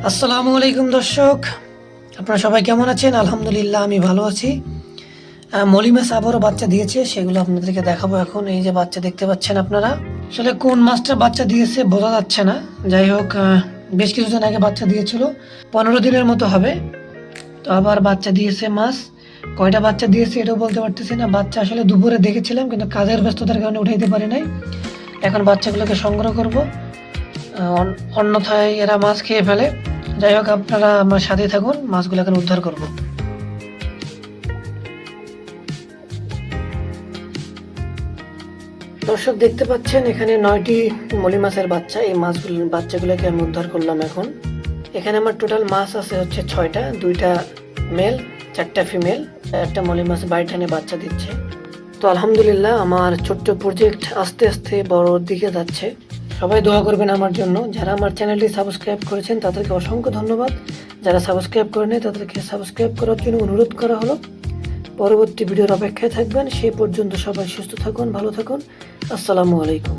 আসসালামু আলাইকুম দর্শক, আপনারা সবাই কেমন আছেন? আলহামদুলিল্লাহ আমি ভালো আছি। মলি মাছ আবারও বাচ্চা দিয়েছে, সেগুলো আপনাদেরকে দেখাবো এখন। এই যে বাচ্চা দেখতে পাচ্ছেন আপনারা, আসলে কোন মাছটা বাচ্চা দিয়েছে বোঝা যাচ্ছে না। যাই হোক, বেশ কিছুদিন আগে বাচ্চা দিয়েছিল, 15 দিনের মতো হবে। তো আবার বাচ্চা দিয়েছে মাছ। কয়টা বাচ্চা দিয়েছে এটাও বলতে পারতেছি না। বাচ্চা আসলে দুপুরে দেখেছিলাম, কিন্তু কাজের ব্যস্ততার কারণে উঠাইতে পারি নাই। এখন বাচ্চাগুলোকে সংগ্রহ করব, অন্যথায় এরা মাছ খেয়ে ফেলে। যাই হোক, আপনারা আমার সাথে থাকুন, মাছগুলো এখন উদ্ধার করব। দর্শক দেখতে পাচ্ছেন এখানে 9টি মলি মাছের বাচ্চা। এই বাচ্চাগুলোকে আমি উদ্ধার করলাম এখন। এখানে আমার টোটাল মাছ আছে হচ্ছে 6টা, 2টা মেল, 4টা ফিমেল। একটা মলি মাছ বাইটানে বাচ্চা দিচ্ছে। তো আলহামদুলিল্লাহ আমার ছোট্ট প্রজেক্ট আস্তে আস্তে বড়র দিকে যাচ্ছে। সবাই দোয়া করবেন আমার জন্য। যারা আমার চ্যানেলটি সাবস্ক্রাইব করেছেন তাদেরকে অসংখ্য ধন্যবাদ। যারা সাবস্ক্রাইব করেনি তাদেরকে সাবস্ক্রাইব করার জন্য অনুরোধ করা হলো। পরবর্তী ভিডিওর অপেক্ষায় থাকবেন। সেই পর্যন্ত সবাই সুস্থ থাকুন, ভালো থাকুন। আসসালামু আলাইকুম।